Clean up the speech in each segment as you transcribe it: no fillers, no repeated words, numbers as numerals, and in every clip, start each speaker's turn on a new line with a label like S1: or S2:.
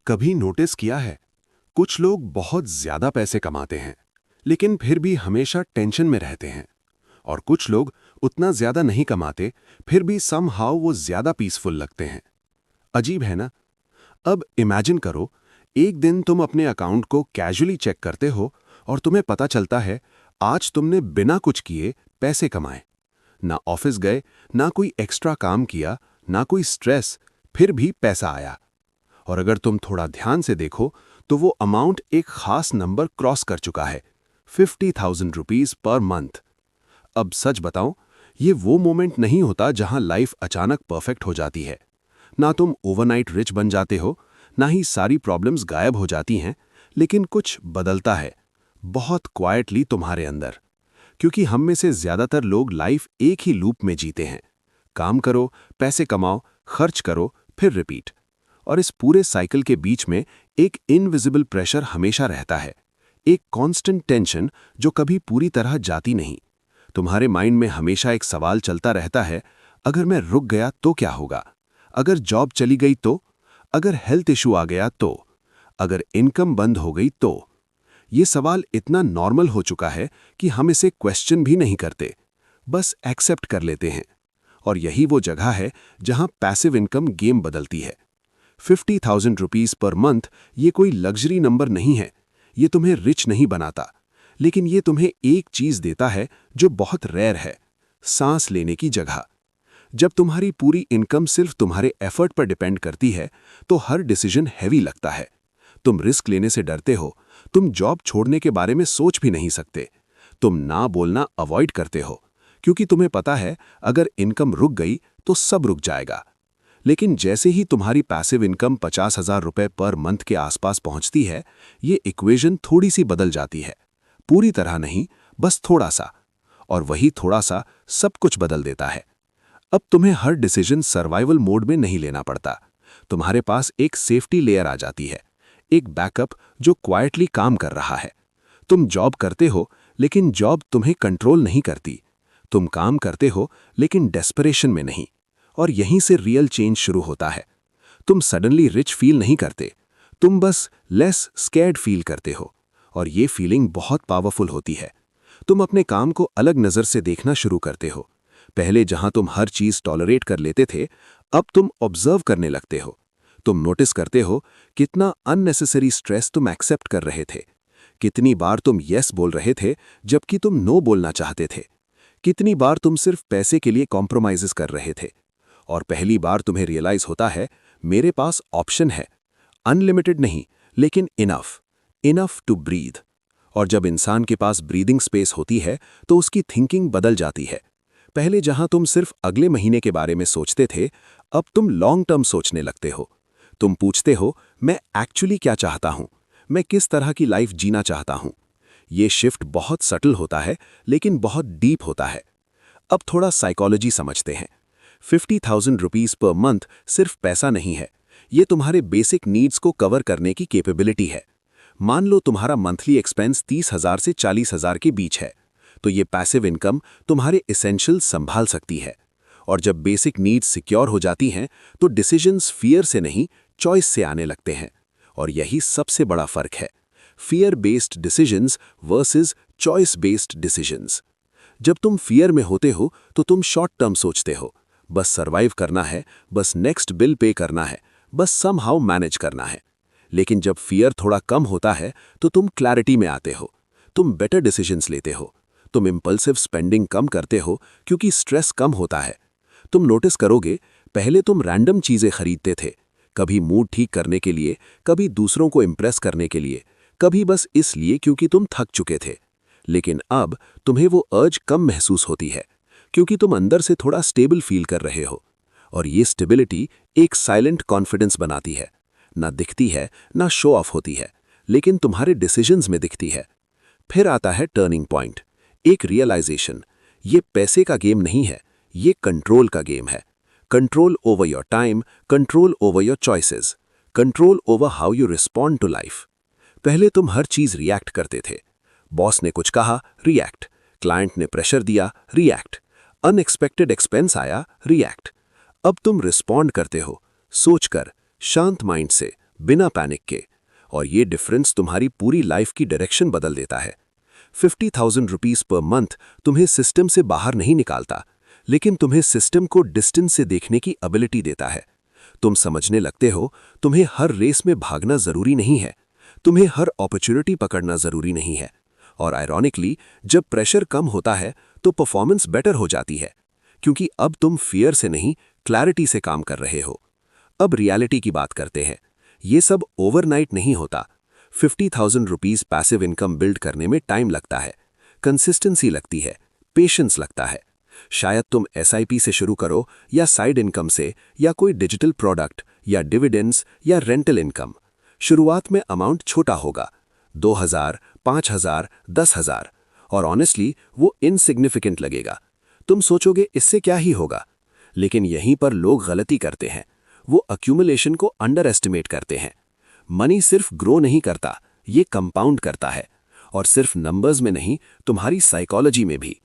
S1: कभी नोटिस किया है, कुछ लोग बहुत ज्यादा पैसे कमाते हैं लेकिन फिर भी हमेशा टेंशन में रहते हैं, और कुछ लोग उतना ज्यादा नहीं कमाते फिर भी समहाउ वो ज्यादा पीसफुल लगते हैं। अजीब है ना। अब इमेजिन करो, एक दिन तुम अपने अकाउंट को कैजुअली चेक करते हो और तुम्हें पता चलता है आज तुमने बिना कुछ किए पैसे कमाए। ना ऑफिस गए, ना कोई एक्स्ट्रा काम किया, ना कोई स्ट्रेस, फिर भी पैसा आया। और अगर तुम थोड़ा ध्यान से देखो तो वो अमाउंट एक खास नंबर क्रॉस कर चुका है, 50,000 रुपीज पर मंथ। अब सच बताऊं, ये वो मोमेंट नहीं होता जहां लाइफ अचानक परफेक्ट हो जाती है। ना तुम ओवरनाइट रिच बन जाते हो, ना ही सारी प्रॉब्लम्स गायब हो जाती हैं, लेकिन कुछ बदलता है, बहुत क्वाइटली तुम्हारे अंदर। क्योंकि हम में से ज्यादातर लोग लाइफ एक ही लूप में जीते हैं। काम करो, पैसे कमाओ, खर्च करो, फिर रिपीट। और इस पूरे साइकिल के बीच में एक इनविजिबल प्रेशर हमेशा रहता है, एक कांस्टेंट टेंशन जो कभी पूरी तरह जाती नहीं। तुम्हारे माइंड में हमेशा एक सवाल चलता रहता है, अगर मैं रुक गया तो क्या होगा? अगर जॉब चली गई तो? अगर हेल्थ इशू आ गया तो? अगर इनकम बंद हो गई तो? ये सवाल इतना नॉर्मल हो चुका है कि हम इसे क्वेश्चन भी नहीं करते, बस एक्सेप्ट कर लेते हैं। और यही वो जगह है जहां पैसिव इनकम गेम बदलती है। 50,000 रुपीज पर मंथ ये कोई लग्जरी नंबर नहीं है, ये तुम्हें रिच नहीं बनाता, लेकिन ये तुम्हें एक चीज देता है जो बहुत रेयर है, सांस लेने की जगह। जब तुम्हारी पूरी इनकम सिर्फ तुम्हारे एफर्ट पर डिपेंड करती है तो हर डिसीजन हैवी लगता है। तुम रिस्क लेने से डरते हो, तुम जॉब छोड़ने के बारे में सोच भी नहीं सकते, तुम ना बोलना अवॉइड करते हो, क्योंकि तुम्हें पता है अगर इनकम रुक गई तो सब रुक जाएगा। लेकिन जैसे ही तुम्हारी पैसिव इनकम 50,000 रुपए पर मंथ के आसपास पहुंचती है, ये इक्वेशन थोड़ी सी बदल जाती है। पूरी तरह नहीं, बस थोड़ा सा। और वही थोड़ा सा सब कुछ बदल देता है। अब तुम्हें हर डिसीजन सर्वाइवल मोड में नहीं लेना पड़ता। तुम्हारे पास एक सेफ्टी लेयर आ जाती है, एक बैकअप जो क्वाइटली काम कर रहा है। तुम जॉब करते हो, लेकिन जॉब तुम्हें कंट्रोल नहीं करती। तुम काम करते हो, लेकिन डेस्परेशन में नहीं। और यहीं से रियल चेंज शुरू होता है। तुम सडनली रिच फील नहीं करते, तुम बस लेस स्कैर्ड फील करते हो। और ये फीलिंग बहुत पावरफुल होती है। तुम अपने काम को अलग नज़र से देखना शुरू करते हो। पहले जहां तुम हर चीज टॉलरेट कर लेते थे, अब तुम ऑब्जर्व करने लगते हो। तुम नोटिस करते हो कितना अननेसेसरी स्ट्रेस तुम एक्सेप्ट कर रहे थे, कितनी बार तुम यस बोल रहे थे जबकि तुम नो बोलना चाहते थे, कितनी बार तुम सिर्फ पैसे के लिए कॉम्प्रोमाइजेस कर रहे थे। और पहली बार तुम्हें रियलाइज होता है, मेरे पास ऑप्शन है, अनलिमिटेड नहीं, लेकिन इनफ, इनफ टू ब्रीथ। और जब इंसान के पास ब्रीदिंग स्पेस होती है तो उसकी थिंकिंग बदल जाती है। पहले जहां तुम सिर्फ अगले महीने के बारे में सोचते थे, अब तुम लॉन्ग टर्म सोचने लगते हो। तुम पूछते हो, मैं एक्चुअली क्या चाहता हूं, मैं किस तरह की लाइफ जीना चाहता हूं। ये शिफ्ट बहुत सटल होता है, लेकिन बहुत डीप होता है। अब थोड़ा साइकोलॉजी समझते हैं। 50,000 रुपीज पर मंथ सिर्फ पैसा नहीं है, ये तुम्हारे बेसिक नीड्स को कवर करने की कैपेबिलिटी है। मान लो तुम्हारा मंथली एक्सपेंस 30,000 से 40,000 के बीच है, तो ये पैसिव इनकम तुम्हारे एसेंशियल संभाल सकती है। और जब बेसिक नीड्स सिक्योर हो जाती हैं तो डिसीजंस फियर से नहीं, चॉइस से आने लगते हैं। और यही सबसे बड़ा फर्क है, fear based decisions versus choice based decisions. जब तुम फियर में होते हो तो तुम शॉर्ट टर्म सोचते हो, बस सर्वाइव करना है, बस नेक्स्ट बिल पे करना है, बस समहाउ मैनेज करना है। लेकिन जब फियर थोड़ा कम होता है तो तुम क्लैरिटी में आते हो, तुम बेटर डिसीजंस लेते हो, तुम इंपल्सिव स्पेंडिंग कम करते हो क्योंकि स्ट्रेस कम होता है। तुम नोटिस करोगे, पहले तुम रैंडम चीजें खरीदते थे, कभी मूड ठीक करने के लिए, कभी दूसरों को इंप्रेस करने के लिए, कभी बस इसलिए क्योंकि तुम थक चुके थे। लेकिन अब तुम्हें वो अर्ज कम महसूस होती है, क्योंकि तुम अंदर से थोड़ा स्टेबल फील कर रहे हो। और ये स्टेबिलिटी एक साइलेंट कॉन्फिडेंस बनाती है, ना दिखती है, ना शो ऑफ होती है, लेकिन तुम्हारे डिसीजंस में दिखती है। फिर आता है टर्निंग पॉइंट, एक रियलाइजेशन। ये पैसे का गेम नहीं है, ये कंट्रोल का गेम है। Control over your time, control over your choices, control over how you respond to life. पहले तुम हर चीज रिएक्ट करते थे। बॉस ने कुछ कहा, रिएक्ट। क्लाइंट ने प्रेशर दिया, रिएक्ट। अनएक्सपेक्टेड एक्सपेंस आया, रिएक्ट। अब तुम रिस्पॉन्ड करते हो, सोचकर, शांत माइंड से, बिना पैनिक के। और ये डिफरेंस तुम्हारी पूरी लाइफ की डायरेक्शन बदल देता है। 50,000 रुपीस पर मंथ तुम्हें सिस्टम से बाहर नहीं निकालता, लेकिन तुम्हें सिस्टम को डिस्टेंस से देखने की एबिलिटी देता है। तुम समझने लगते हो तुम्हें हर रेस में भागना जरूरी नहीं है, तुम्हें हर अपॉर्चुनिटी पकड़ना जरूरी नहीं है। और आयरॉनिकली जब प्रेशर कम होता है तो परफॉर्मेंस बेटर हो जाती है, क्योंकि अब तुम फियर से नहीं क्लैरिटी से काम कर रहे हो। अब रियलिटी की बात करते हैं। ये सब ओवरनाइट नहीं होता। 50,000 रुपीस पैसिव इनकम बिल्ड करने में टाइम लगता है, कंसिस्टेंसी लगती है, पेशेंस लगता है। शायद तुम एसआईपी से शुरू करो, या साइड इनकम से, या कोई डिजिटल प्रोडक्ट, या डिविडेंड्स, या रेंटल इनकम। शुरुआत में अमाउंट छोटा होगा, 2,000, 5,000, 10,000, और ऑनेस्टली वो इनसिग्निफिकेंट लगेगा। तुम सोचोगे इससे क्या ही होगा, लेकिन यहीं पर लोग गलती करते हैं। वो अक्यूमुलेशन को अंडर एस्टिमेट करते हैं। मनी सिर्फ ग्रो नहीं करता, ये कंपाउंड करता है। और सिर्फ नंबर्स में नहीं, तुम्हारी साइकोलॉजी में भी।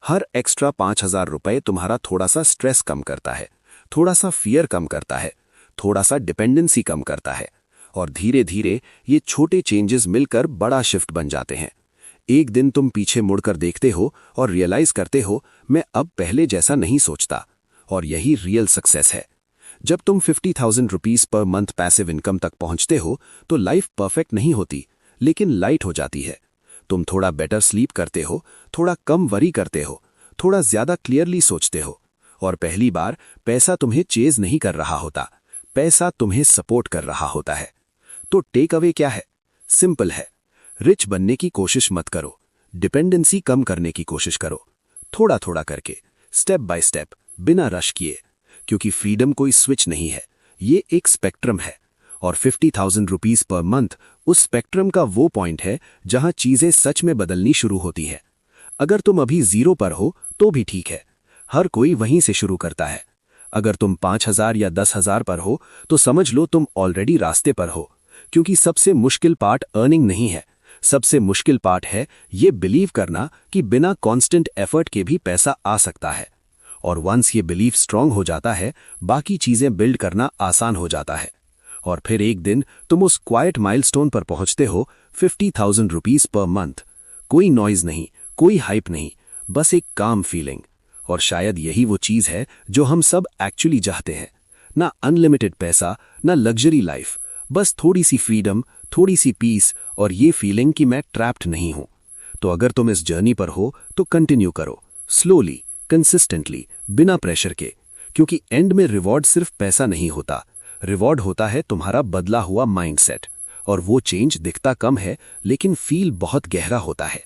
S1: हर एक्स्ट्रा 5,000 रुपए तुम्हारा थोड़ा सा स्ट्रेस कम करता है, थोड़ा सा फियर कम करता है, थोड़ा सा डिपेंडेंसी कम करता है। और धीरे धीरे ये छोटे चेंजेस मिलकर बड़ा शिफ्ट बन जाते हैं। एक दिन तुम पीछे मुड़कर देखते हो और रियलाइज करते हो, मैं अब पहले जैसा नहीं सोचता। और यही रियल सक्सेस है। जब तुम 50,000 rupees per month passive income तक पहुंचते हो तो लाइफ परफेक्ट नहीं होती, लेकिन लाइट हो जाती है। तुम थोड़ा बेटर स्लीप करते हो, थोड़ा कम वरी करते हो, थोड़ा ज्यादा क्लियरली सोचते हो। और पहली बार पैसा तुम्हें चेज नहीं कर रहा होता, पैसा तुम्हें सपोर्ट कर रहा होता है। तो टेक अवे क्या है? सिंपल है। रिच बनने की कोशिश मत करो, डिपेंडेंसी कम करने की कोशिश करो। थोड़ा थोड़ा करके, स्टेप बाय स्टेप, बिना रश किए। क्योंकि फ्रीडम कोई स्विच नहीं है, ये एक स्पेक्ट्रम है। और 50,000 रुपीस पर मंथ उस स्पेक्ट्रम का वो पॉइंट है जहां चीजें सच में बदलनी शुरू होती है। अगर तुम अभी 0 पर हो तो भी ठीक है, हर कोई वहीं से शुरू करता है। अगर तुम 5,000 या 10,000 पर हो तो समझ लो तुम ऑलरेडी रास्ते पर हो। क्योंकि सबसे मुश्किल पार्ट अर्निंग नहीं है, सबसे मुश्किल पार्ट है ये बिलीव करना कि बिना कांस्टेंट एफर्ट के भी पैसा आ सकता है। और वंस ये बिलीफ स्ट्रांग हो जाता है, बाकी चीजें बिल्ड करना आसान हो जाता है। और फिर एक दिन तुम उस क्वाइट माइलस्टोन पर पहुंचते हो, 50,000 रुपीस पर मंथ। कोई नॉइज नहीं, कोई हाइप नहीं, बस एक काम फीलिंग। और शायद यही वो चीज है जो हम सब एक्चुअली चाहते हैं। ना अनलिमिटेड पैसा, ना लग्जरी लाइफ, बस थोड़ी सी फ्रीडम, थोड़ी सी पीस, और ये फीलिंग कि मैं ट्रैप्ड नहीं हूं। तो अगर तुम इस जर्नी पर हो तो कंटिन्यू करो, स्लोली, कंसिस्टेंटली, बिना प्रेशर के। क्योंकि एंड में रिवॉर्ड सिर्फ पैसा नहीं होता, रिवॉर्ड होता है तुम्हारा बदला हुआ माइंडसेट। और वो चेंज दिखता कम है, लेकिन फील बहुत गहरा होता है।